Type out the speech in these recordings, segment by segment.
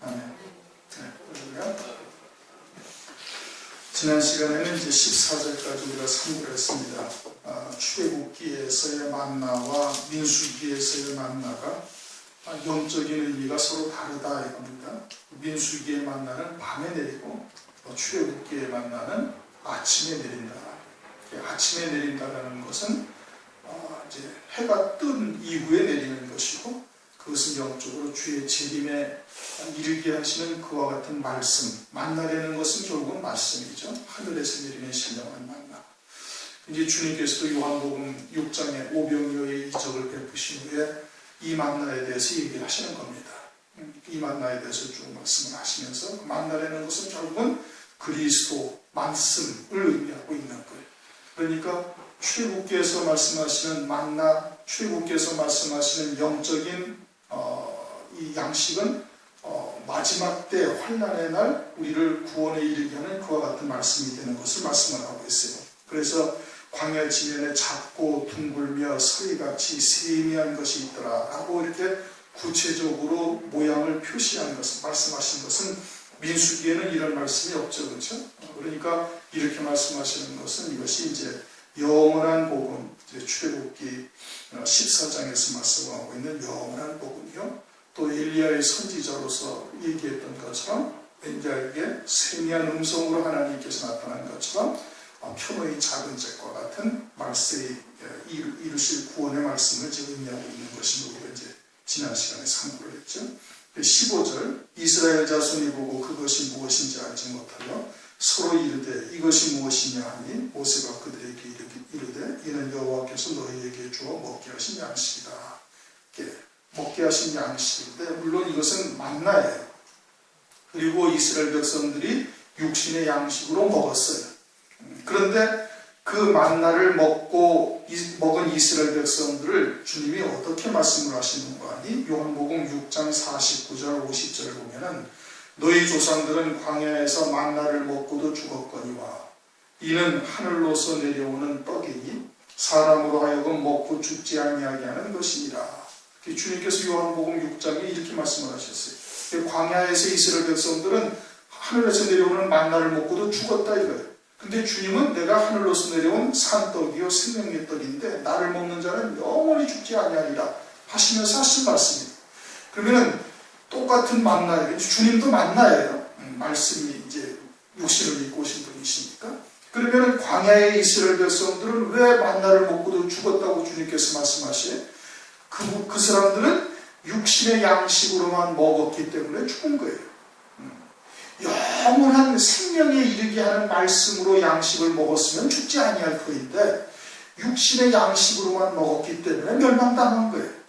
아멘. 네, 지난 시간에는 이제 14절까지 우리가 상고를 했습니다. 출애굽기에서의 만나와 민수기에서의 만나가 영적인 의미가 서로 다르다 이겁니다. 민수기의 만나는 밤에 내리고 출애굽기의 만나는 아침에 내린다. 아침에 내린다라는 것은 이제 해가 뜬 이후에 내리는 것이고, 그것은 영적으로 주의 재림에 이르게 하시는 그와 같은 말씀, 만나라는 것은 결국은 말씀이죠. 하늘에서 내리는 신령한 만나. 이제 주님께서도 요한복음 6장에 오병이어의 이적을 베푸신 후에 이 만나에 대해서 얘기를 하시는 겁니다. 이 만나에 대해서 쭉 말씀을 하시면서 그 만나라는 것은 결국은 그리스도 말씀을 의미하고 있는 거예요. 그러니까 출애굽기에서 말씀하시는 만나, 출애굽기에서 말씀하시는 영적인 이 양식은 마지막 때 환난의 날 우리를 구원에 이르게 하는 그와 같은 말씀이 되는 것을 말씀을 하고 있어요. 그래서 광야 지면에 작고 둥글며 서리같이 세미한 것이 있더라 라고 이렇게 구체적으로 모양을 표시한 것을 말씀하신 것은 민수기에는 이런 말씀이 없죠. 그렇죠? 그러니까 이렇게 말씀하시는 것은 이것이 이제 영원한 복음, 출애굽기 14장에서 말씀하고 있는 영원한 복음이요, 또 엘리야의 선지자로서 얘기했던 것처럼 엘리야에게 세미한 음성으로 하나님께서 나타난 것처럼 표노의 작은 잭과 같은 말세에 이루실 구원의 말씀을 지금 의미하고 있는 것이 우리가 이제 지난 시간에 상고를 했죠. 15절, 이스라엘 자손이 보고 그것이 무엇인지 알지 못하여 서로 이르되 이것이 무엇이냐 하니 모세가 그들에게 이르되 이는 여호와께서 너희에게 주어 먹게 하신 양식이다. 먹게 하신 양식인데, 물론 이것은 만나예요. 그리고 이스라엘 백성들이 육신의 양식으로 먹었어요. 그런데 그 만나를 먹은 이스라엘 백성들을 주님이 어떻게 말씀을 하시는가 하니 요한복음 6장 49절 50절을 보면은 너희 조상들은 광야에서 만나를 먹고도 죽었거니와 이는 하늘로서 내려오는 떡이니 사람으로 하여금 먹고 죽지 아니하게 하는 것이니라. 주님께서 요한복음 6장에 이렇게 말씀을 하셨어요. 광야에서 이스라엘 백성들은 하늘에서 내려오는 만나를 먹고도 죽었다 이거예요. 근데 주님은 내가 하늘로서 내려온 산떡이요 생명의 떡인데 나를 먹는 자는 영원히 죽지 아니하리라 하시면서 하신 말씀입니다. 그러면은 똑같은 만나예요. 주님도 만나예요. 말씀이 이제 육신을 입고 오신 분이시니까. 그러면은 광야의 이스라엘 백성들은 왜 만나를 먹고도 죽었다고 주님께서 말씀하시요? 그 사람들은 육신의 양식으로만 먹었기 때문에 죽은 거예요. 영원한 생명에 이르게 하는 말씀으로 양식을 먹었으면 죽지 아니할 터인데 육신의 양식으로만 먹었기 때문에 멸망당한 거예요.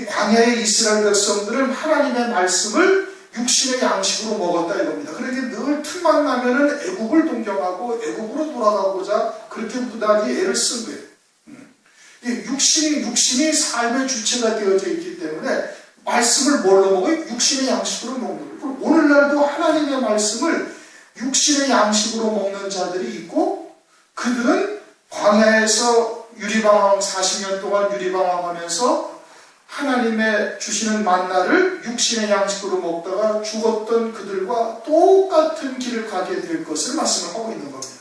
광야의 이스라엘 백성들은 하나님의 말씀을 육신의 양식으로 먹었다 이겁니다. 그렇게 늘 틈만 나면은 애국을 동경하고 애국으로 돌아가고자 그렇게 무단히 애를 쓴 거예요. 육신이 삶의 주체가 되어져 있기 때문에 말씀을 뭘로 먹어요? 육신의 양식으로 먹는 거예요. 오늘날도 하나님의 말씀을 육신의 양식으로 먹는 자들이 있고, 그들은 광야에서 유리방황 40년 동안 유리방황하면서 하나님의 주시는 만나를 육신의 양식으로 먹다가 죽었던 그들과 똑같은 길을 가게 될 것을 말씀을 하고 있는 겁니다.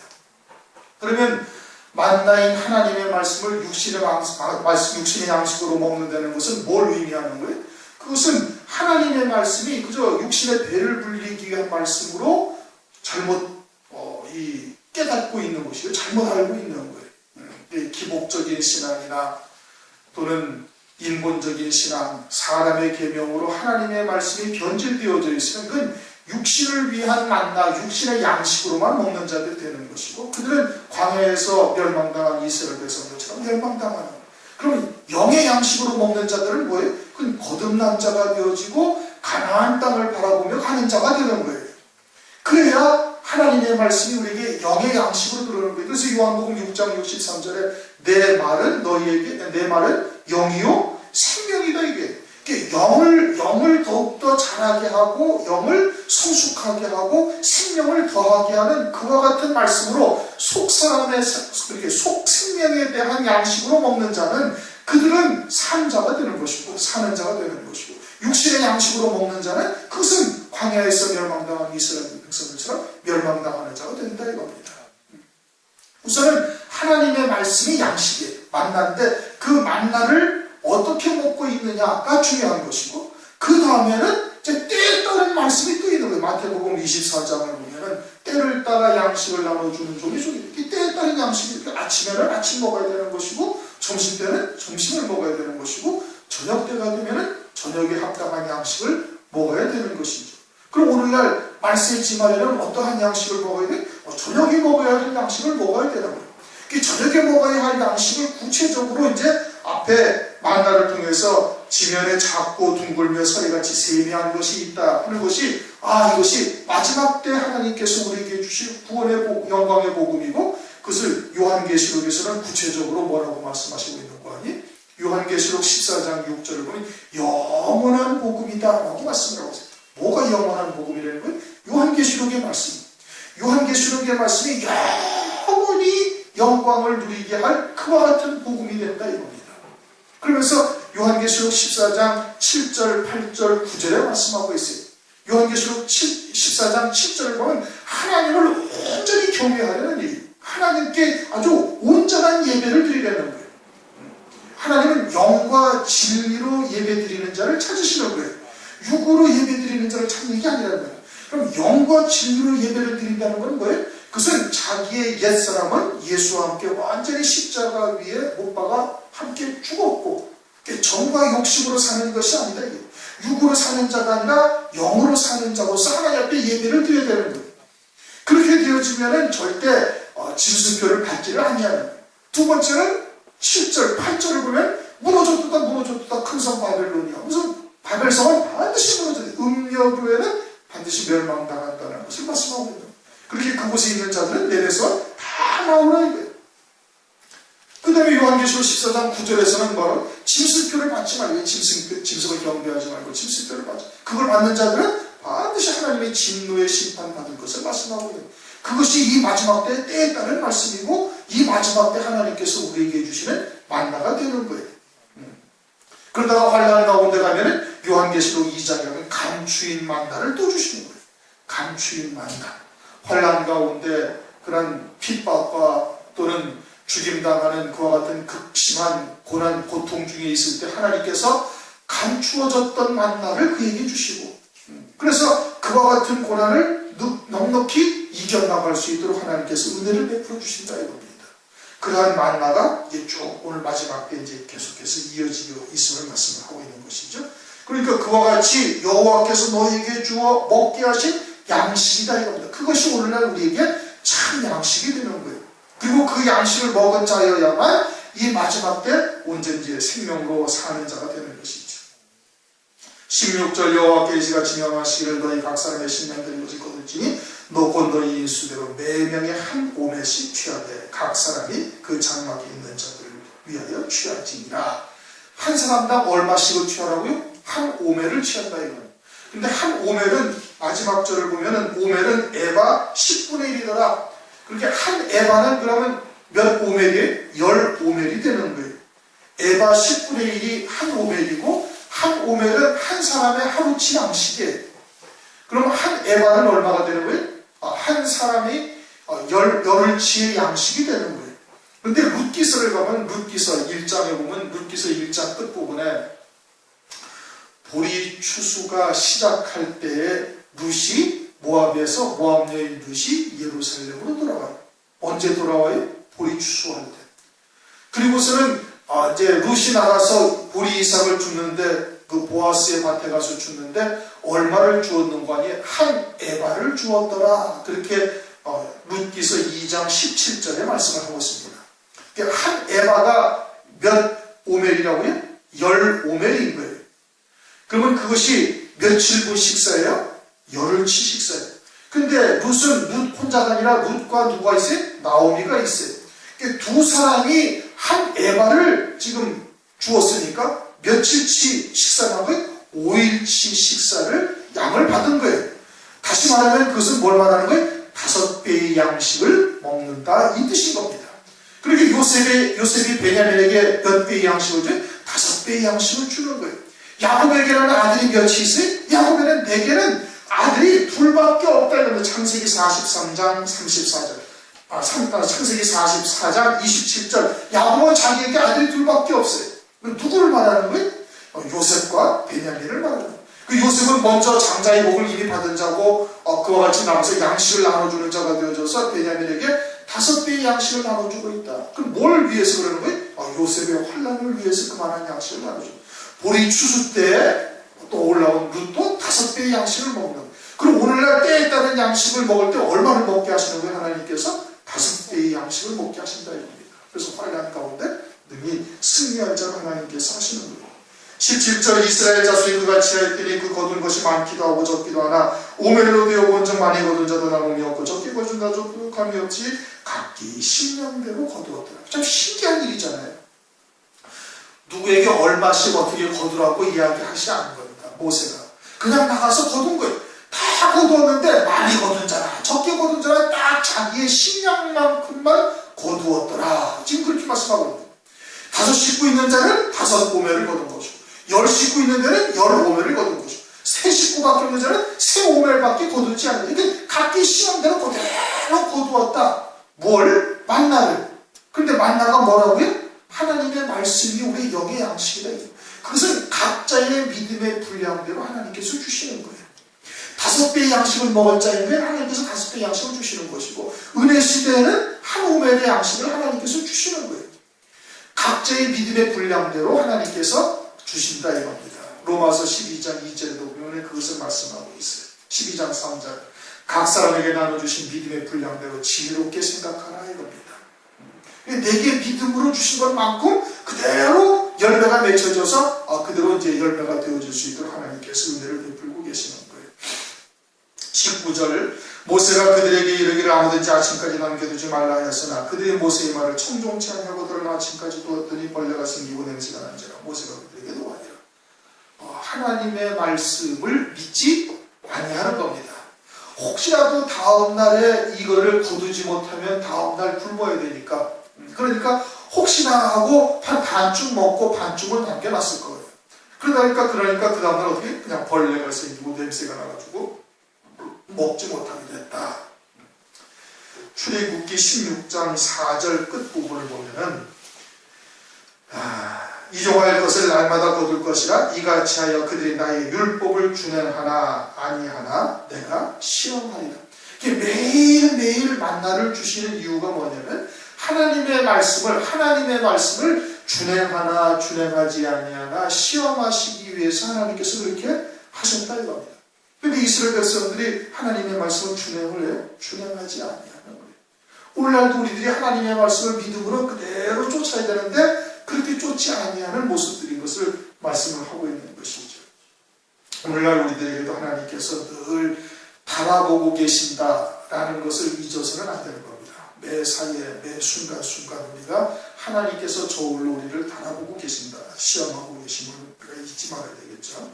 그러면 만나인 하나님의 말씀을 육신의 양식으로 먹는다는 것은 뭘 의미하는 거예요? 그것은 하나님의 말씀이 그저 육신의 배를 불리기 위한 말씀으로 잘못 깨닫고 있는 것이요, 잘못 알고 있는 거예요. 기복적인 신앙이나 또는 인본적인 신앙, 사람의 계명으로 하나님의 말씀이 변질되어져 있으면 그건 육신을 위한 만나, 육신의 양식으로만 먹는 자들이 되는 것이고, 그들은 광야에서 멸망당한 이스라엘 백성들처럼 멸망당하는 거예요. 그럼 영의 양식으로 먹는 자들은 뭐예요? 그건 거듭난 자가 되어지고 가나안 땅을 바라보며 가는 자가 되는 거예요. 그래야 하나님의 말씀이 우리에게 영의 양식으로 들어오는 거예요. 그래서 요한복음 6장 63절에 내 말은 영이요 생명이다 이게. 영을 더욱더 자라게 하고 영을 성숙하게 하고 생명을 더하게 하는 그와 같은 말씀으로 속사람의 속생명에 대한 양식으로 먹는 자는 그들은 산 자가 되는 것이고 사는 자가 되는 것이고, 육신의 양식으로 먹는 자는 그것은 광야에서 멸망당한 이스라엘 백성들처럼 멸망당하는 자가 된다 이겁니다. 우선은 하나님의 말씀이 양식이에요. 만나인데 그 만나를 어떻게 먹고 있느냐가 중요한 것이고, 그 다음에는 이제 때에 따른 말씀이 또 있는 거예요. 마태복음 24장을 보면은 때를 따라 양식을 나눠주는 종이 이 때에 따른 양식이, 아침에는 아침 먹어야 되는 것이고, 점심 때는 점심을 먹어야 되는 것이고, 저녁 때가 되면은 저녁에 합당한 양식을 먹어야 되는 것이죠. 그럼 오늘날 말세지 말에는 어떠한 양식을 먹어야 돼? 저녁에 먹어야 할 양식을 먹어야 되는 거예요. 저녁에 먹어야 할 양식을 구체적으로 이제 앞에 만나를 통해서 지면에 작고 둥글며 서리같이 세미한 것이 있다 하는 것이, 이것이 마지막 때 하나님께서 우리에게 주실 구원의 영광의 복음이고, 그것을 요한계시록에서는 구체적으로 뭐라고 말씀하시고 있는 거 아니? 요한계시록 14장 6절을 보면 영원한 복음이다 라고 말씀을 하고 있어요. 뭐가 영원한 복음이라는 거예요? 요한계시록의 말씀. 요한계시록의 말씀이 영원히 영광을 누리게 할 그와 같은 복음이 된다 이겁니다. 그러면서 요한계시록 14장 7절, 8절, 9절에 말씀하고 있어요. 요한계시록 14장 7절을 보면 하나님을 온전히 경외하려는 일, 하나님께 아주 온전한 예배를 드리려는 거예요. 하나님은 영과 진리로 예배드리는 자를 찾으시는 거예요. 육으로 예배드리는 자를 찾는 게 아니라는 거예요. 그럼 영과 진리로 예배를 드린다는 건 뭐예요? 그것은 자기의 옛사람은 예수와 함께 완전히 십자가 위에 못 박아 함께 죽었고, 정과 욕심으로 사는 것이 아니다. 육으로 사는 자가 아니라 영으로 사는 자로서 하나님 앞에 예배를 드려야 되는 거예요. 그렇게 되어지면 절대 짐승표를 받지를 아니하는 거예요. 두 번째는 7절, 8절을 보면 무너졌다 큰 성 바벨론이야. 무슨 바벨성은 반드시 무너져요. 음녀교회는 반드시 멸망당한다는 것을 말씀하고 있는 거예요. 그렇게 그곳에 있는 자들은 내려서 다 나오라 이거예요. 그 다음에 요한계시록 14장 9절에서는 뭐라고? 짐승표를 받지 말고, 짐승을 경배하지 말고 짐승표를 받지. 그걸 받는 자들은 반드시 하나님의 진노의 심판받을 것을 말씀하고 있는 거예요. 그것이 이 마지막 때에 따른 말씀이고, 이 마지막 때 하나님께서 우리에게 주시는 만나가 되는 거예요. 그러다가 환난 가운데 가면은 요한계시록 2장에 가면 감추인 만나를 또 주시는 거예요. 감추인 만나. 환난 가운데 그런 핍박과 또는 죽임당하는 그와 같은 극심한 고난, 고통 중에 있을 때 하나님께서 감추어졌던 만나를 그에게 주시고, 그래서 그와 같은 고난을 넉넉히 이겨나갈 수 있도록 하나님께서 은혜를 베풀어 주신다 이겁니다. 그러한 만나가 이제 쭉 오늘 마지막 때 이제 계속해서 이어지고 있음을 말씀을 하고 있는 것이죠. 그러니까 그와 같이 여호와께서 너희에게 주어 먹게 하신 양식이다 이겁니다. 그것이 오늘날 우리에게 참 양식이 되는 거예요. 그리고 그 양식을 먹은 자여야만 이 마지막 때 온전히 생명으로 사는 자가 되는 것이죠. 16절 여호와께 이같이 명하시기를 너희 각 사람의 신령된 것을 거둘지니 너 곧 너희 인수대로 매명에 한 오매씩 취하되 각 사람이 그 장막에 있는 자들을 위하여 취할지니라. 한 사람당 얼마씩을 취하라고요? 한 오매를 취한다 이거는. 근데 한 오멜은 마지막 절을 보면은 오멜은 에바 10분의 1이더라. 그렇게 한 에바는 그러면 몇 오멜이에요? 10오멜이 되는 거예요. 에바 10분의 1이 한 오멜이고 한 오멜은 한 사람의 하루치 양식이에요. 그럼 한 에바는 얼마가 되는 거예요? 한 사람이 열흘치의 양식이 되는 거예요. 그런데 룻기서를 가면 룻기서 1장에 보면 룻기서 1장 끝부분에 보리 추수가 시작할 때에 룻이 모압에서 모압 여인 룻이 예루살렘으로 돌아와요. 언제 돌아와요? 보리 추수할 때. 그리고서는 이제 룻이 나가서 보리 이삭을 줍는데 그 보아스의 밭에 가서 줬는데 얼마를 주었는가 하니 한 에바를 주었더라. 그렇게 룻기서 2장 17절에 말씀을 하고 있습니다. 한 에바가 몇 오멜이라고요? 10오멜인 거예요. 그러면 그것이 며칠분 식사예요? 열흘치 식사예요. 근데 룻은 룻 혼자가 아니라 룻과 누가 있어요? 나오미가 있어요. 두 사람이 한 에바를 지금 주었으니까 며칠치 식사한 거예요? 5일치 식사를 양을 받은 거예요. 다시 말하면 그것은 뭘 말하는 거예요? 5배의 양식을 먹는다 이 뜻인 겁니다. 그렇게 요셉이 베냐민에게 몇 배의 양식을 줘요? 5배의 양식을 주는 거예요. 야곱에게는 아들이 몇이 있어요? 야곱에게는 아들이 둘밖에 없다. 이러면 창세기 43장 34절. 창세기 44장 27절. 야곱은 자기에게 아들이 둘밖에 없어요. 누구를 말하는 거예요? 요셉과 베냐민을 말하는 거예요. 그 요셉은 먼저 장자의 복을 이미 받은 자고 그와 같이 나눠서 양식을 나눠주는 자가 되어져서 베냐민에게 5배의 양식을 나눠주고 있다. 그럼 뭘 위해서 그러는 거예요? 요셉의 환난을 위해서 그만한 양식을 나눠주고, 보리 추수 때 또 올라온 룻도 5배의 양식을 먹는 거예요. 그럼 오늘날 때에 따른 양식을 먹을 때 얼마를 먹게 하시는 거예요? 하나님께서 5배의 양식을 먹게 하신다 이겁니다. 그래서 환난 가운데 능히 승리할 자가 하나님께서 하시는 거예요. 17절 이스라엘 자손이 그같이 하였더니 그 거둔 것이 많기도 하고 적기도 하나 오멜로 되어 본즉 많이 거둔 자도 나눔이 없고 적게 거둔 자도 감이 없지 각기 식량대로 거두었더라. 참 신기한 일이잖아요. 누구에게 얼마씩 어떻게 거두라고 이야기하지 않은 겁니다. 모세가 그냥 나가서 거둔 거예요. 다 거두었는데 많이 거둔 자라 적게 거둔 자라 딱 자기의 식량만큼만 거두었더라. 지금 그렇게 말씀하고 있습니다. 5 식구 있는 자는 5 오멜을 거둔 것이고 10 식구 있는 자는 10 오멜을 거둔 것이고 3 식구밖에 없는 자는 3 오멜밖에 거두지 않는. 그러니까 각기 식량대로 그대로 거두었다. 뭘? 만나를. 그런데 만나가 뭐라고요? 하나님의 말씀이 우리 영의 양식이다. 그것은 각자의 믿음의 분량대로 하나님께서 주시는 거예요. 5배의 양식을 먹을 자에게 하나님께서 5배의 양식을 주시는 것이고 은혜 시대에는 한 오멜의 양식을 하나님께서 주시는 거예요. 각자의 믿음의 분량대로 하나님께서 주신다 이겁니다. 로마서 12장 2절에도 보면 그것을 말씀하고 있어요. 12장 3절 각 사람에게 나눠주신 믿음의 분량대로 지혜롭게 생각하라 이겁니다. 내게 믿음으로 주신 것만큼 그대로 열매가 맺혀져서 그대로 이제 열매가 되어질 수 있도록 하나님께서 은혜를 베풀고 계시는 거예요. 19절 모세가 그들에게 이르기를 아무든지 아침까지 남겨두지 말라 하였으나 그들이 모세의 말을 청종치 아니하고 들은 아침까지 두었더니 벌레가 생기고 냄새가 난지라 모세가 그들에게 노하니라. 하나님의 말씀을 믿지 아니하는 겁니다. 혹시라도 다음날에 이거를 거두지 못하면 다음날 굶어야 되니까 그러니까 혹시나 하고 반쯤 먹고 반쯤을 남겨놨을 거예요. 그러니까 그 다음날 어떻게 그냥 벌레가 생기고 냄새가 나가지고 먹지 못하게 됐다. 출애굽기 16장 4절 끝부분을 보면은 이종할 것을 날마다 거둘 것이라 이같이 하여 그들이 나의 율법을 준행하나 아니하나 내가 시험하리라. 매일매일 만나를 주시는 이유가 뭐냐면 하나님의 말씀을 준행하나 준행하지 아니하나 시험하시기 위해서 하나님께서 그렇게 하셨다 이겁니다. 그런데 이스라엘 백성들이 하나님의 말씀을 준행을 해요? 준행하지 아니하는 거예요. 오늘날도 우리들이 하나님의 말씀을 믿음으로 그대로 쫓아야 되는데 그렇게 쫓지 아니하는 모습들인 것을 말씀을 하고 있는 것이죠. 오늘날 우리들에게도 하나님께서 늘 바라보고 계신다라는 것을 잊어서는 안 되는 겁니다. 매 사이에 매 순간순간 우리가 하나님께서 저울로 우리를 바라보고 계신다, 시험하고 계심을 우리가 잊지 말아야 되겠죠.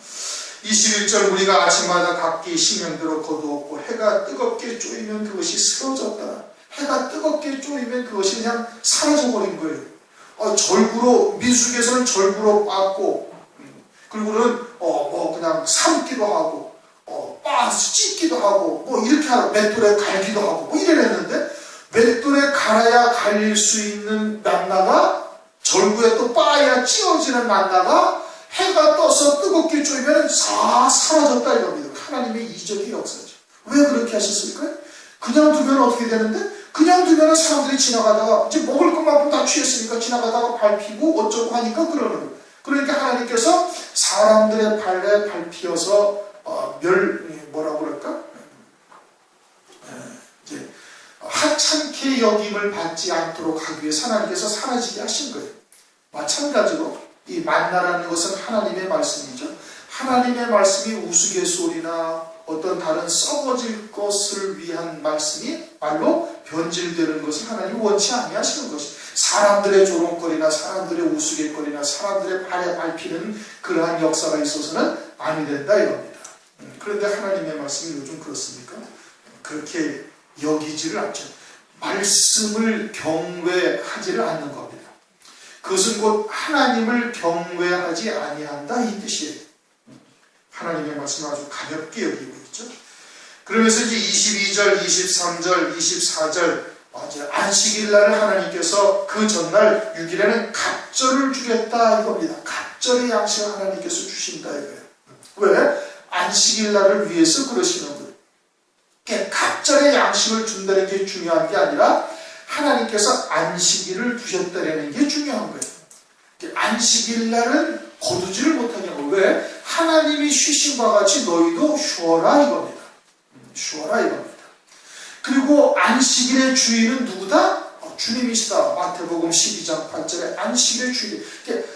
21절 우리가 아침마다 각기 식량대로 거두었고 해가 뜨겁게 쪼이면 그것이 쓰러졌다. 해가 뜨겁게 쪼이면 그것이 그냥 사라져버린 거예요. 절구로 민수기에서는 절구로 빻고 그리고는 그냥 삶기도 하고 찢기도 하고 이렇게 하고 맷돌에 갈기도 하고 이래냈는데 맷돌에 갈아야 갈릴 수 있는 만나가 절구에 또 빻아야 찌어지는 만나가 해가 떠서 뜨겁게 쪼이면 사라졌다 이겁니다. 하나님의 이적의 역사죠. 왜 그렇게 하셨을까요? 그냥 두면 어떻게 되는데? 그냥 두면 사람들이 지나가다가 이제 먹을 것만큼 다 취했으니까 지나가다가 밟히고 어쩌고 하니까 그러는 거예요. 그러니까 하나님께서 사람들의 발에 밟히어서 뭐라고 그럴까? 이제 하찮게 여김을 받지 않도록 하기 위해서 하나님께서 사라지게 하신 거예요. 마찬가지로 이 만나라는 것은 하나님의 말씀이죠. 하나님의 말씀이 우스갯소리나 어떤 다른 썩어질 것을 위한 말씀이 말로 변질되는 것을 하나님이 원치 아니하시는 것이 사람들의 조롱거리나 사람들의 우스갯거리나 사람들의 발에 밟히는 그러한 역사가 있어서는 아니 된다 이겁니다. 그런데 하나님의 말씀이 요즘 그렇습니까? 그렇게 여기지를 않죠. 말씀을 경외하지를 않는 겁니다. 그것은 곧 하나님을 경외하지 아니한다 이 뜻이에요. 하나님의 말씀을 아주 가볍게 여기고 있죠. 그러면서 이제 22절, 23절, 24절 이제 안식일날을 하나님께서 그 전날 6일에는 갑절을 주겠다 이겁니다. 갑절의 양식을 하나님께서 주신다 이거예요. 왜? 안식일날을 위해서 그러시는 거예요. 그러니까 갑절의 양식을 준다는 게 중요한 게 아니라 하나님께서 안식일을 두셨다는 게 중요한 거예요. 그러니까 안식일날은 거두지를 못하게 하고 왜? 하나님이 쉬신과 같이 너희도 쉬어라 이겁니다. 쉬어라 이겁니다. 그리고 안식일의 주인은 누구다? 주님이시다. 마태복음 12장 8절에 안식일의 주인. 그러니까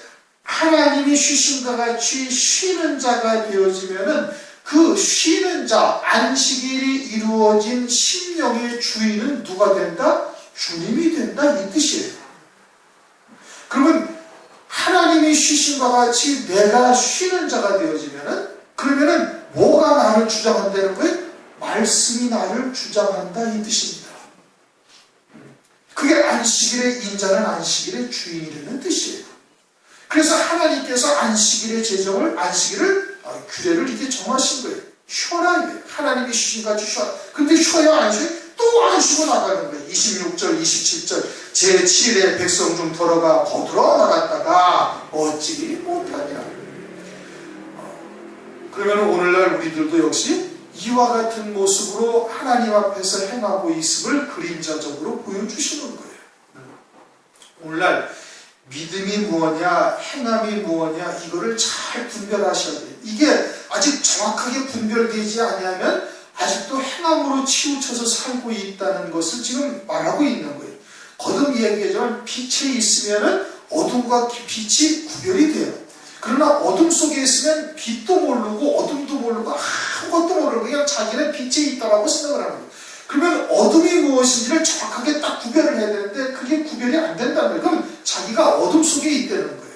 하나님이 쉬신과 같이 쉬는 자가 되어지면은 그 쉬는 자, 안식일이 이루어진 심령의 주인은 누가 된다? 주님이 된다 이 뜻이에요. 그러면 하나님이 쉬신과 같이 내가 쉬는 자가 되어지면은 그러면은 뭐가 나를 주장한다는 거예요? 말씀이 나를 주장한다 이 뜻입니다. 그게 안식일의 인자는 안식일의 주인이라는 뜻이에요. 그래서 하나님께서 안식일의 제정을 안식일을 규례를 이렇게 정하신 거예요. 쉬어라 이거예요. 하나님이 쉬신같이 쉬어라. 근데 쉬어야 안 쉬어요? 또 안 쉬고 나가는 거예요. 26절 27절 제7일에 백성 중 들어가 거들어 나갔다가 어찌 못하냐. 그러면 오늘날 우리들도 역시 이와 같은 모습으로 하나님 앞에서 행하고 있음을 그림자적으로 보여주시는 거예요. 오늘날 믿음이 무엇이냐 행함이 무엇이냐 이거를 잘 분별하셔야 돼요. 이게 아직 정확하게 분별되지 않으면 아직도 행함으로 치우쳐서 살고 있다는 것을 지금 말하고 있는 거예요. 거듭 얘기하지만 빛에 있으면 어둠과 빛이 구별이 돼요. 그러나 어둠 속에 있으면 빛도 모르고 어둠도 모르고 아무것도 모르고 그냥 자기는 빛에 있다라고 생각을 하는 거예요. 그러면 어둠이 무엇인지를 정확하게 딱 구별을 해야 되는데 그게 구별이 안 된다는 거예요. 그럼 자기가 어둠 속에 있다는 거예요.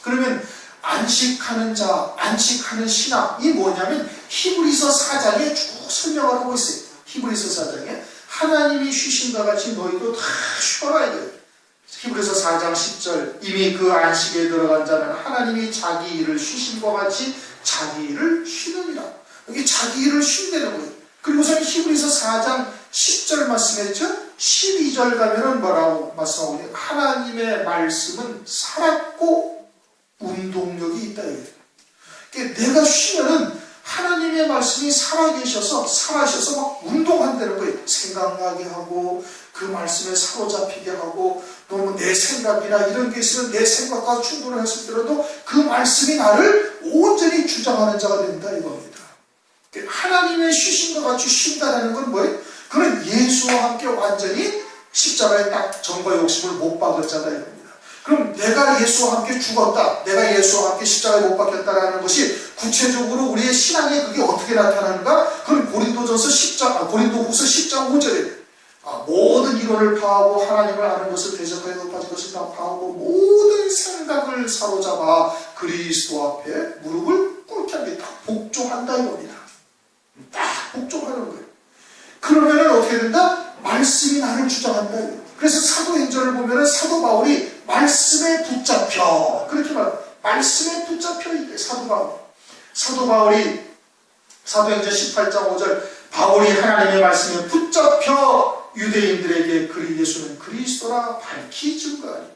그러면 안식하는 자, 안식하는 신앙이 뭐냐면 히브리서 4장에 쭉 설명을 하고 있어요. 히브리서 4장에 하나님이 쉬신과 같이 너희도 다 쉬어라 이거예요. 히브리서 4장 10절 이미 그 안식에 들어간 자는 하나님이 자기 일을 쉬신과 같이 자기 일을 쉬느니라. 여기 자기 일을 쉰다는 거예요. 그리고서는 히브리서 4장 10절 말씀했죠. 12절 가면은 뭐라고 말씀하고 있냐. 하나님의 말씀은 살았고 운동력이 있다. 그러니까 내가 쉬면은 하나님의 말씀이 살아계셔서 막 운동한다는 거예요. 생각나게 하고 그 말씀에 사로잡히게 하고 너무 내 생각이나 이런 게 있으면 내 생각과 충돌을 했을 때라도 그 말씀이 나를 온전히 주장하는 자가 된다 이겁니다. 하나님의 쉬신과 같이 쉰다는 건 뭐예요? 그는 예수와 함께 완전히 십자가에 딱 정과 욕심을 못 박을 자다 이겁니다. 그럼 내가 예수와 함께 죽었다, 내가 예수와 함께 십자가에 못 박혔다라는 것이 구체적으로 우리의 신앙에 그게 어떻게 나타나는가? 그건 고린도후서 10장 5절에 모든 이론을 파하고 하나님을 아는 것을 대적하여 높아진 것을 다 파하고 모든 생각을 사로잡아 그리스도 앞에 무릎을 꿇게 합니다. 복종한다 이겁니다. 딱 복종하는 거예요. 그러면 어떻게 된다? 말씀이 나를 주장한다. 그래서 사도행전을 보면 사도 바울이 말씀에 붙잡혀 그렇게 말해요. 말씀에 붙잡혀 있대 사도 바울이 사도행전 18장 5절 바울이 하나님의 말씀에 붙잡혀 유대인들에게 예수는 그리스도라 밝히 증거하니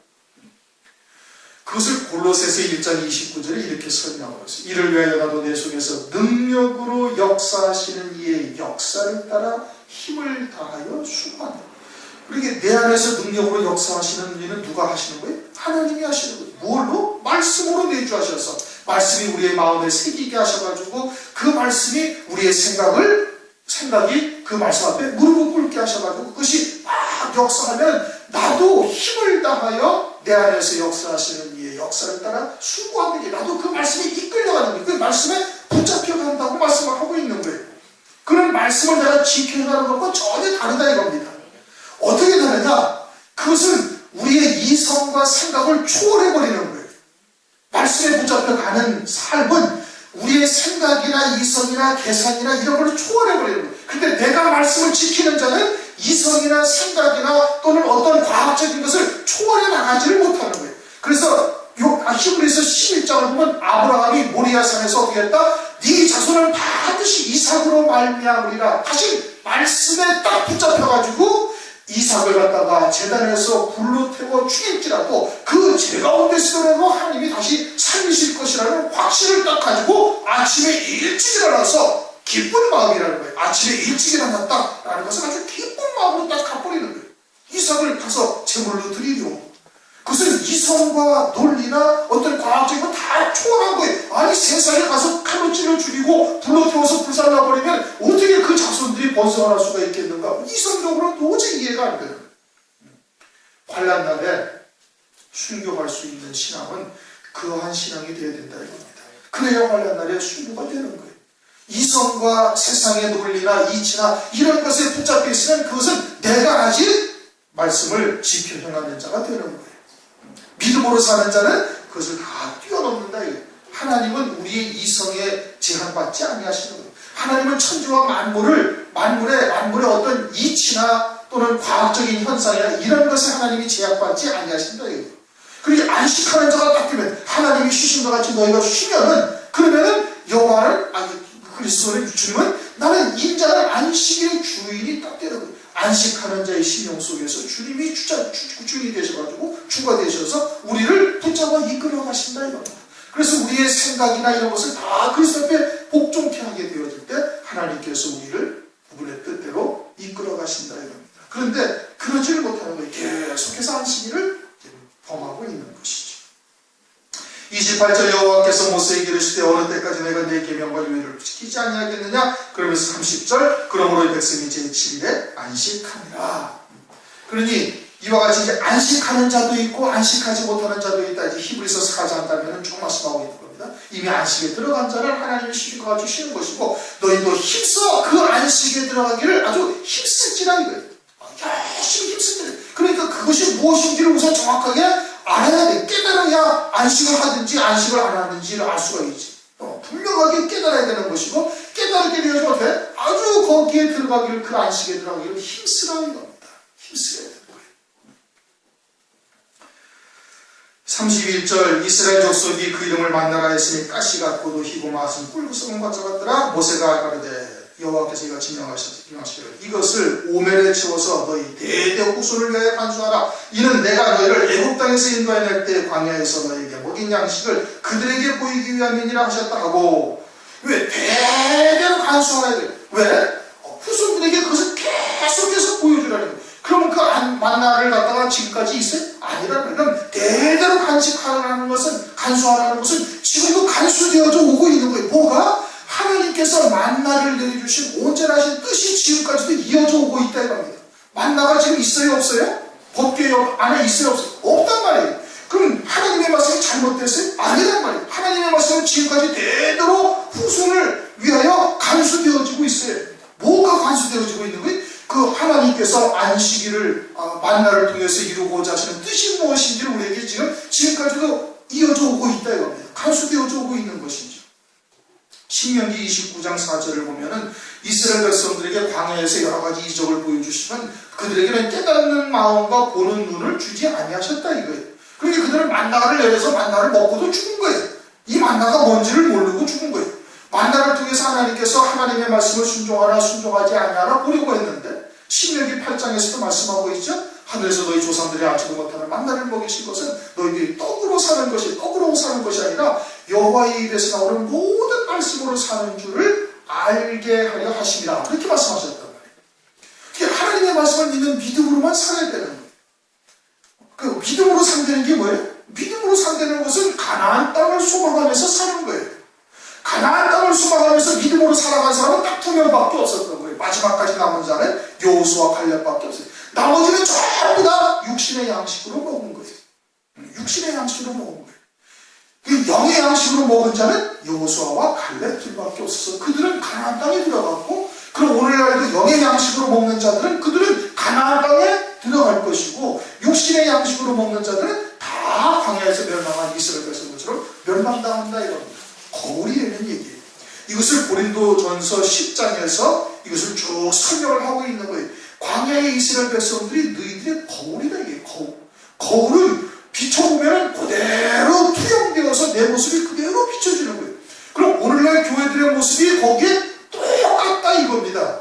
그것을 골로새서 1장 29절에 이렇게 설명하고 있어요. 이를 위하여 나도 내 속에서 능력으로 역사하시는 이의 역사를 따라 힘을 다하여 수고한다. 그러니까 내 안에서 능력으로 역사하시는 일은 누가 하시는 거예요? 하나님이 하시는 거예요. 뭘로? 말씀으로 내주하셔서 말씀이 우리의 마음에 새기게 하셔가지고 그 말씀이 우리의 생각이 그 말씀 앞에 무릎을 꿇게 하셔가지고 그것이 막 역사하면 나도 힘을 다하여 내 안에서 역사하시는 이의 역사를 따라 수고하는 게 나도 그 말씀에 이끌려가는 거예요. 그 말씀에 붙잡혀간다고 말씀을 하고 있는 거예요. 그런 말씀을 내가 지켜나가는 것과 전혀 다르다 이겁니다. 어떻게 다르냐? 그것은 우리의 이성과 생각을 초월해버리는 거예요. 말씀에 붙잡혀가는 삶은 우리의 생각이나 이성이나 계산이나 이런 걸 초월해버리는 거예요. 근데 내가 말씀을 지키는 자는 이성이나 생각이나 또는 어떤 과학적인 것을 초월해 나가지를 못하는 거예요. 그래서 히브리서 12장 11장을 보면 아브라함이 모리아산에서 어떻게 했다? 네 자손을 반드시 이삭으로 말미암으리라. 다시 말씀에 딱 붙잡혀가지고 이삭을 갖다가 제단에서 불로 태워 죽일지라도 그 죄 가운데서라도 하나님이 다시 살리실 것이라는 확신을 딱 가지고 아침에 일찍 일어나서 기쁜 마음이라는 거예요. 아침에 일찍 일어났다라는 것은 아주 기쁜 마음으로 딱 가버리는 거예요. 이삭을 가서 제물로 드리려. 그것은 이성과 논리나 어떤 과학적인 거 다 초월한 거예요. 아니 세상에 가서 칼로 찔러 죽이고 불로 태워서 불살라버리면 어떻게 그 자손들이 번성할 수가 있겠는가. 이성적으로는 도저히 이해가 안 되는 거예요. 환난날에 순교할 수 있는 신앙은 그러한 신앙이 되어야 된다 이겁니다. 그래야 환난날에 순교가 되는 거예요. 이성과 세상의 논리나 이치나 이런 것에 붙잡혀 있으면 그것은 내가 아직 말씀을 지켜 행하는 자가 되는 거예요. 믿음으로 사는 자는 그것을 다 뛰어넘는다. 하나님은 우리의 이성에 제한받지 아니하시는 거예요. 하나님은 천지와 만물의 어떤 이치나 또는 과학적인 현상이나 이런 것에 하나님이 제약받지 아니하신다. 그리고 안식하는 자가 딱 되면 하나님이 쉬신 것 같이 너희가 쉬면은 그러면은 여호와는 그리스도의 주님은 나는 인자는 안식일의 주인이 딱 되는 거예요. 안식하는 자의 심령 속에서 주님이 주인이 되셔가지고 주가 되셔서 우리를 붙잡아 이끌어 가신다 이겁니다. 그래서 우리의 생각이나 이런 것을 다 그리스도 앞에 복종케 하게 되어질 때 하나님께서 우리를 그분의 뜻대로 이끌어 가신다 이겁니다. 그런데 그러지를 못하는 거예요. 계속해서 안식일을 범하고 있는 것이죠. 28절 여호와께서 모세에게 이르시되 어느 때까지 내가 내 계명과 유의를 지키지 아니하겠느냐. 그러면서 30절 그러므로 이 백성이 제7일에 안식하니라. 그러니 이와 같이 이제 안식하는 자도 있고 안식하지 못하는 자도 있다. 이제 히브리서 4장 가면은 쭉 말씀하고 있는 겁니다. 이미 안식에 들어간 자는 하나님이 쉬실 것 같이 쉬는 것이고 너희도 힘써 그 안식에 들어가기를 아주 힘쓸지라 이거예요. 열심히 힘쓸지라. 그러니까 그것이 무엇인지를 우선 정확하게 알아야 돼. 깨달아야 안식을 하든지 안식을 안 하든지를 알 수가 있지. 분명하게 깨달아야 되는 것이고 깨달게 되어서 어떻게 아주 거기에 들어가기를 그 안식에 들어가기를 힘쓰라는 겁니다. 힘쓰야 되는 거예요. 31절 이스라엘 족속이 그 이름을 만나라 했으니 가시 같고도 희고 맛은 꿀구성은 같같더라 모세가 가르되 여호와께서 이가 증명하시되 이것을 오멜에 채워서 너희 대대 후손을 위하여 간수하라. 이는 내가 너희를 애굽 땅에서 인도해낼 때 광야에서 너희에게 먹인 양식을 그들에게 보이기 위함이니라 하셨다 하고. 왜? 대대로 간수하라. 왜? 후손들에게 그것을 계속해서 보여주라는 거예요. 그러면 그 만나를 갖다가 지금까지 있어요? 아니라는 거예요. 대대로 간수하라는 것은 지금도 간수되어져 오고 있는 거예요. 뭐가? 하나님께서 만나를 내려주신 온전하신 뜻이 지금까지도 이어져 오고 있다 이겁니다. 만나가 지금 있어요 없어요? 법궤 안에 있어요 없어요? 없단 말이에요. 그럼 하나님의 말씀이 잘못됐어요? 아니란 말이에요. 하나님의 말씀은 지금까지 대대로 후손을 위하여 간수되어지고 있어요. 뭐가 간수되어지고 있는 거예요? 그 하나님께서 안식일을 만나를 통해서 이루고자 하시는 뜻이 무엇인지를 우리에게 지금까지도 이어져 오고 있다 이겁니다. 간수되어져 오고 있는 것이죠. 신명기 29장 4절을 보면은 이스라엘 백성들에게 광야에서 여러 가지 이적을 보여주시면 그들에게는 깨닫는 마음과 보는 눈을 주지 아니하셨다 이거예요. 그러니까 그들은 만나를 내려서 만나를 먹고도 죽은 거예요. 이 만나가 뭔지를 모르고 죽은 거예요. 만나를 통해서 하나님께서 하나님의 말씀을 순종하나 순종하지 아니하나 보려고 했는데 신명기 8장에서도 말씀하고 있죠. 하늘에서 너희 조상들이 알지도 못하는 만나를 먹이실 것은 너희들이 떡으로 사는 것이 아니라 여호와의 입에서 나오는 모든 말씀으로 사는 줄을 알게 하려 하심이라. 그렇게 말씀하셨단 말이에요. 하나님의 말씀을 믿는 믿음으로만 살아야 되는 거예요. 그 믿음으로 산다는 게 뭐예요? 믿음으로 산다는 것은 가나안 땅을 소망하면서 사는 거예요. 가나안 땅을 소망하면서 믿음으로 살아간 사람은 딱 2명밖에 없었던 거예요. 마지막까지 남은 자는 여호수아 갈렙밖에 없어요. 나머지는 전부 다 육신의 양식으로 먹은 거예요. 육신의 양식으로 먹은 거예요. 그 영의 양식으로 먹은 자는 여호수아와 갈렙 둘밖에 없었어요. 그들은 가나안 땅에 들어갔고, 그럼 오늘날도 영의 양식으로 먹는 자들은 그들은 가나안 땅에 들어갈 것이고, 육신의 양식으로 먹는 자들은 다 광야에서 멸망한 이스라엘 백성들처럼 멸망당한다 이겁니다. 거울이라는 얘기예요. 이것을 고린도전서 10장에서 이것을 쭉 설명을 하고 있는 거예요. 광야의 이스라엘 백성들이 너희들의 거울이다 이게 거울. 거울은 비춰보면 그대로 투영되어서 내 모습이 모습이 거기에 똑같다 이겁니다.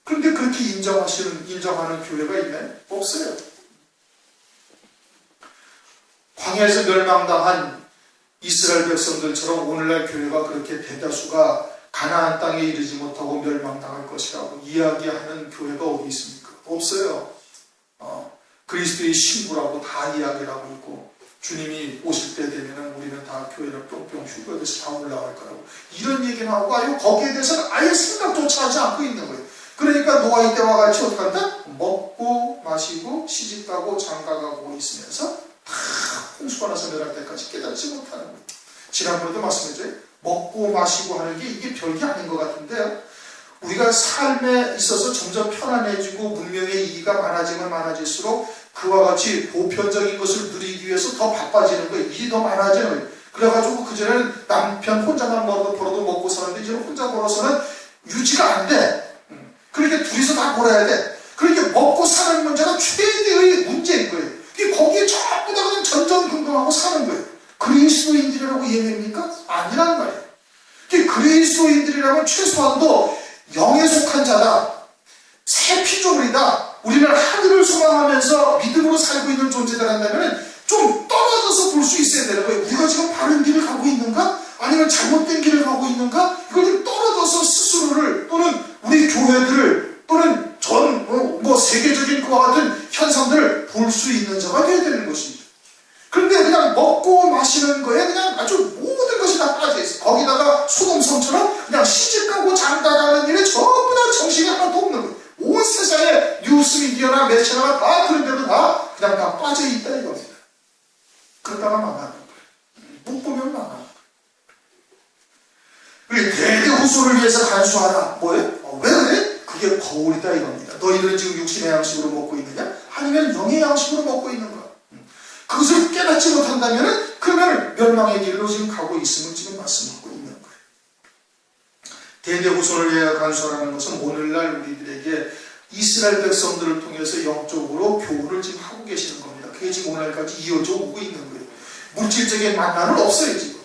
그런데 그렇게 인정하는 교회가 있나요? 없어요. 광야에서 멸망당한 이스라엘 백성들처럼 오늘날 교회가 그렇게 대다수가 가나안 땅에 이르지 못하고 멸망당할 것이라고 이야기하는 교회가 어디 있습니까? 없어요. 그리스도의 신부라고 다 이야기를 하고 있고, 주님이 오실 때 되면은 우리는 다 교회를 뿅뿅 휘거려서 다 올라갈 거라고 이런 얘기는 하고, 아유 거기에 대해서는 아예 생각조차 하지 않고 있는 거예요. 그러니까 노아의 때와 같이 어떻게 한다? 먹고 마시고 시집가고 장가가고 있으면서 다 홍수가 나서 멸할 때까지 깨닫지 못하는 거예요. 지난번에도 말씀했죠. 먹고 마시고 하는 게 이게 별게 아닌 것 같은데요. 우리가 삶에 있어서 점점 편안해지고 문명의 이익이 많아지면 많아질수록 그와 같이 보편적인 것을 누리기 위해서 더 바빠지는 거예요. 일이 더 많아지는 거예요. 그래가지고 그전에는 남편 혼자만 벌어도 먹고 사는데 이제는 혼자 벌어서는 유지가 안 돼. 그러니까 둘이서 다 벌어야 돼. 그러니까 먹고 사는 문제가 최대의 문제인 거예요. 거기에 전부 다 그냥 전전긍긍하고 사는 거예요. 그리스도인들이라고 예외입니까? 아니란 말이에요. 그리스도인들이라면 최소한도 영에 속한 자다. 새 피조물이다. 우리는 하늘을 소망하면서 믿음으로 살고 있는 존재들 한다면 좀 떨어져서 볼 수 있어야 되는 거예요. 우리가 지금 바른 길을 가고 있는가? 아니면 잘못된 길을 가고 있는가? 이걸 좀 떨어져서 스스로를, 또는 우리 교회들을, 또는 세계적인 그와 같은 현상들을 볼 수 있는 자가 되어야 되는 것이죠. 그런데 그냥 먹고 마시는 거에 그냥 아주 모든 것이 다 빠져있어. 거기다가 소돔성처럼 그냥 시집가고 장가가는 일에 전부 다 정신이 하나도 없는 거예요. 온 세상에 뉴스미디어나 매체나 다 그런데도 다 그냥 다 빠져있다 이겁니다. 그러다가 망하는 거예요. 못 보면 망하는 거예요. 우리 대대후손을 위해서 간수하라. 뭐예요? 왜 그래? 그게 거울이다 이겁니다. 너희들은 지금 육신의 양식으로 먹고 있느냐? 아니면 영의 양식으로 먹고 있는가? 그것을 깨닫지 못한다면 그러면 멸망의 길로 지금 가고 있음을 지금 말씀하고 있는 거예요. 대대후손을 위하여 간수하라는 것은 오늘날 우리들에게 이스라엘 백성들을 통해서 영적으로 교훈을 지금 하고 계시는 겁니다. 그게 지금 오늘까지 이어져 오고 있는 거예요. 물질적인 만나는 없어요 지금.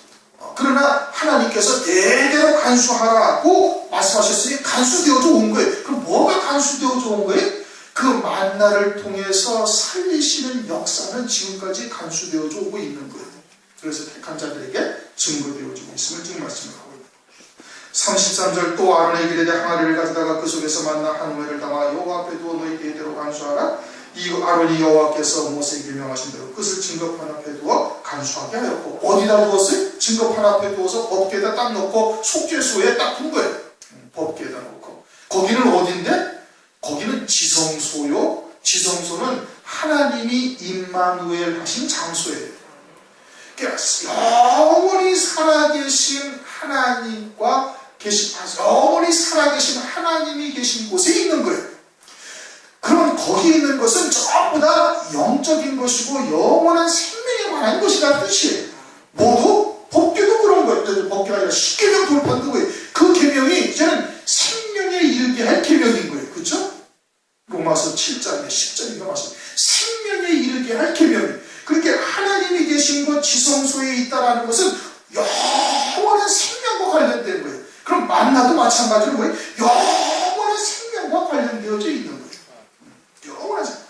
그러나 하나님께서 대대로 간수하라고 말씀하셨으니 간수되어져 온 거예요. 그럼 뭐가 간수되어져 온 거예요? 그 만나를 통해서 살리시는 역사는 지금까지 간수되어져 오고 있는 거예요. 그래서 택한 자들에게 증거되어지고 있음을 지금 말씀하고 있는 거예요. 33절 또 아론의 길에 항아리를 가져다가 그 속에서 만나 한 우매를 담아 여호와 앞에 두어 너희 대대로 간수하라. 이 아론이 여호와께서 모세에게 명하신 대로 그것을 증거판 앞에 두어 간수하게 하였고, 어디다 두었어요? 증거판 앞에 두어서 법궤에다 딱 놓고 속죄소에 딱 둔 거예요. 법궤에다 놓고. 거기는 어딘데? 거기는 지성소요. 지성소는 하나님이 임마누엘 하신 장소예요. 그러니까 영원히 살아계신 하나님과 영원히 살아계신 하나님이 계신 곳에 있는 거예요. 그럼 거기 있는 것은 전부 다 영적인 것이고 영원한 생명에 관한 것이라는 뜻이에요. 모두 법궤도 그런 거예요. 법궤가 아니라 십계명 돌판도 거예요. 그 계명이 이제는 생명에 이르게 할 계명인 거예요. 그렇죠? 로마서 7장에 10장인가 말씀. 생명에 이르게 할 계명이에요. 그러니까 하나님이 계신 곳 지성소에 있다라는 것은 영원한 생명과 관련된 거예요. 그럼 만나도 마찬가지로 뭐예요? 영원한 생명과 관련되어져 있는 거예요.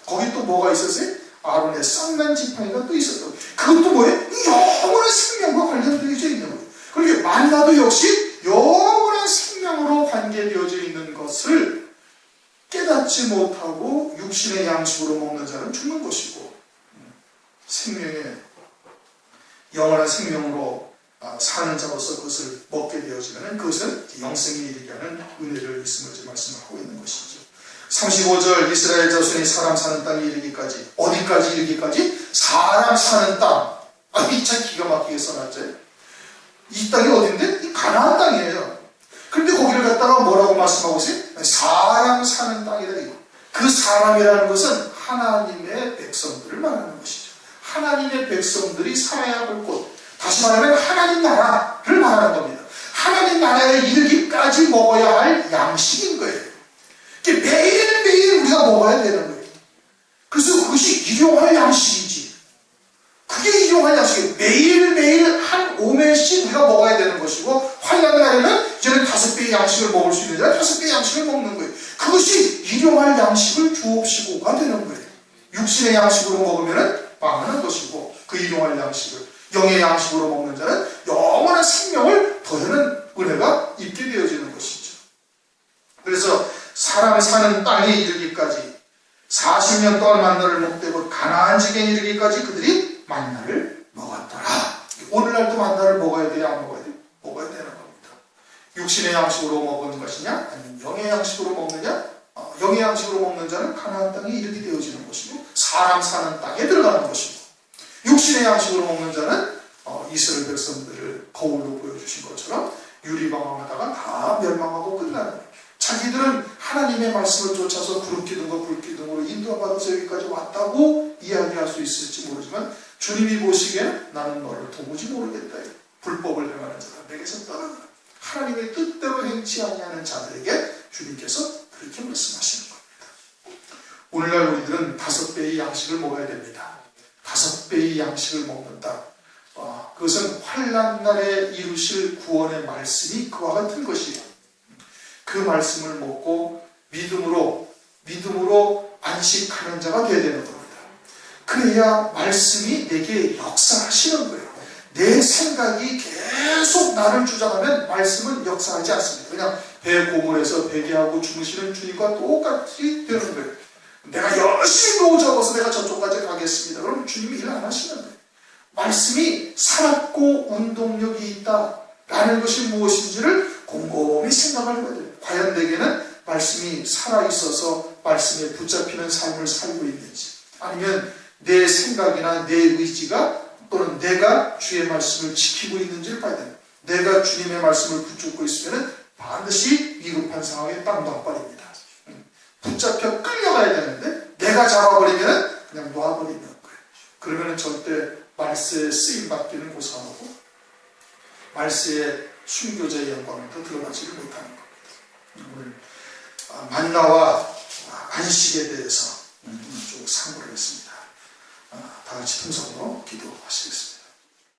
거기 또 뭐가 있었어요? 아론의 쌍난 지팡이가 또 있었던 거예요. 그것도 뭐예요? 영원한 생명과 관련되어져 있는 거예요. 그러니까 만나도 역시 영원한 생명으로 관계되어져 있는 것을 깨닫지 못하고 육신의 양식으로 먹는 자는 죽는 것이고, 영원한 생명으로 사는 자로서 그것을 먹게 되어지면 그것은 영생에 이르게 하는 은혜를 있음을 말씀하고 있는 것이죠. 35절 이스라엘 자손이 사람 사는 땅에 이르기까지, 어디까지 이르기까지? 사람 사는 땅. 이 참 기가 막히게 써놨죠. 이 땅이 어딘데? 이 가나안 땅이에요. 그런데 거기를 갖다가 뭐라고 말씀하고 있어요? 사람 사는 땅이다. 그 사람이라는 것은 하나님의 백성들을 말하는 것이죠. 하나님의 백성들이 살아야 할 곳, 다시 말하면 하나님 나라를 말하는 겁니다. 하나님 나라에 이르기까지 먹어야 할 양식인 거예요. 매일매일 우리가 먹어야 되는 거예요. 그래서 그것이 일용할 양식이지. 그게 일용할 양식이에요. 매일매일 한 오멜씩 우리가 먹어야 되는 것이고, 환난 날에는 이제는 5배의 양식을 먹을 수 있는 자는 5배의 양식을 먹는 거예요. 그것이 일용할 양식을 주옵시고가 되는 거예요. 육신의 양식으로 먹으면 망하는 것이고, 그 일용할 양식을 영의 양식으로 먹는 자는 영원한 생명을 더하는 은혜가 있게 되어지는 것이죠. 그래서 사람 사는 땅에 이르기까지 40년 동안 만나를 먹되고 가나안 지경에 이르기까지 그들이 만나를 먹었더라. 오늘날도 만나를 먹어야 돼요? 안 먹어야 돼요? 먹어야 되는 겁니다. 육신의 양식으로 먹는 것이냐 아니면 영의 양식으로 먹느냐? 영의 양식으로 먹는 자는 가나안 땅에 이르게 되어지는 것이고, 사람 사는 땅에 들어가는 것이고, 육신의 양식으로 먹는 자는 이스라엘 백성들을 거울로 보여주신 것처럼 유리방황하다가 다 멸망하고 끝나는 거예요. 자기들은 하나님의 말씀을 쫓아서 구름기둥과 불기둥으로 인도받아서 여기까지 왔다고 이야기할 수 있을지 모르지만, 주님이 보시기에는 나는 너를 도무지 모르겠다. 불법을 행하는 자가 내게서 떠나라. 하나님의 뜻대로 행치 아니하는 자들에게 주님께서 그렇게 말씀하시는 겁니다. 오늘날 우리들은 5배의 양식을 먹어야 됩니다. 5배의 양식을 먹는다. 그것은 환난 날에 이루실 구원의 말씀이 그와 같은 것이에요. 그 말씀을 먹고 믿음으로 안식하는 자가 되어야 되는 겁니다. 그래야 말씀이 내게 역사하시는 거예요. 내 생각이 계속 나를 주장하면 말씀은 역사하지 않습니다. 그냥 배 고물에서 베개하고 주무시는 주님과 똑같이 되는 거예요. 내가 열심히 노 적어서 내가 저쪽까지 가겠습니다. 그럼 주님이 일 안 하시는 거예요. 말씀이 살았고 운동력이 있다라는 것이 무엇인지를 곰곰이 생각을 해야 돼요. 과연 내게는 말씀이 살아있어서 말씀에 붙잡히는 삶을 살고 있는지, 아니면 내 생각이나 내 의지가 또는 내가 주의 말씀을 지키고 있는지를 봐야 됩니다. 내가 주님의 말씀을 붙잡고 있으면 반드시 위급한 상황에 딱 놔버립니다. 붙잡혀 끌려가야 되는데 내가 잡아버리면 그냥 놔버리는 거예요. 그러면 절대 말세에 쓰임받기는 고사하고 말세의 순교자의 영광을 더 드러나지를 못하는 겁니다. 오늘 만나와 안식에 대해서 쭉 상고를 했습니다. 다 같이 통성으로 기도하시겠습니다.